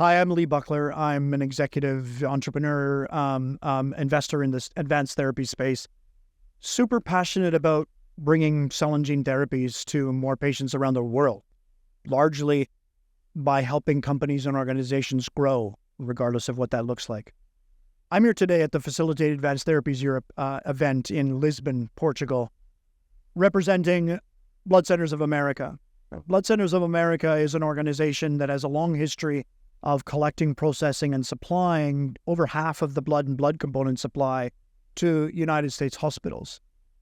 Hi, I'm Lee Buckler. I'm an executive entrepreneur, investor in this advanced therapy space. Super passionate about bringing cell and gene therapies to more patients around the world, largely by helping companies and organizations grow, regardless of what that looks like. I'm here today at the Facilitated Advanced Therapies Europe event in Lisbon, Portugal, representing Blood Centers of America. Blood Centers of America is an organization that has a long history of collecting, processing, and supplying over half of the blood and blood component supply to United States hospitals.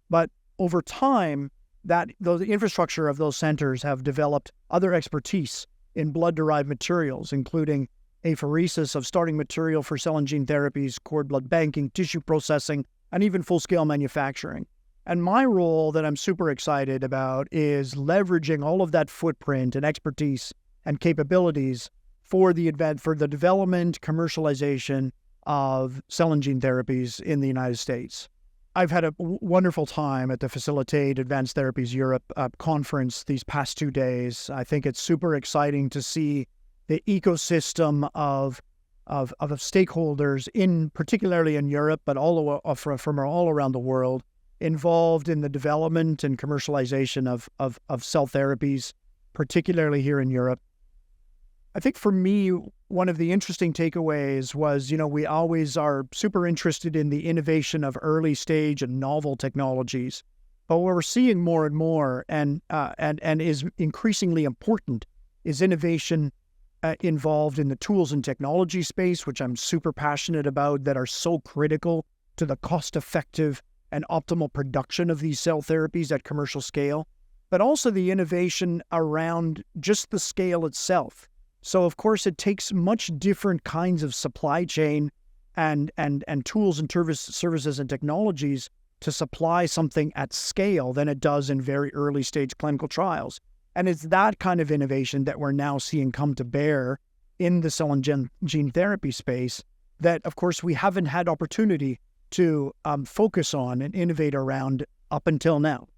But over time, the infrastructure of those centers have developed other expertise in blood-derived materials, including apheresis of starting material for cell and gene therapies, cord blood banking, tissue processing, and even full-scale manufacturing. And my role that I'm super excited about is leveraging all of that footprint and expertise and capabilities for the development, commercialization of cell and gene therapies in the United States. I've had a wonderful time at the Facilitate Advanced Therapies Europe conference these past 2 days. I think it's super exciting to see the ecosystem of stakeholders, particularly in Europe, but from all around the world, involved in the development and commercialization of cell therapies, particularly here in Europe. I think for me, one of the interesting takeaways was, we always are super interested in the innovation of early stage and novel technologies. But what we're seeing more and more and is increasingly important is innovation involved in the tools and technology space, which I'm super passionate about, that are so critical to the cost-effective and optimal production of these cell therapies at commercial scale, but also the innovation around just the scale itself. So, of course, it takes much different kinds of supply chain and tools and services and technologies to supply something at scale than it does in very early stage clinical trials. And it's that kind of innovation that we're now seeing come to bear in the cell and gene therapy space that, of course, we haven't had opportunity to focus on and innovate around up until now.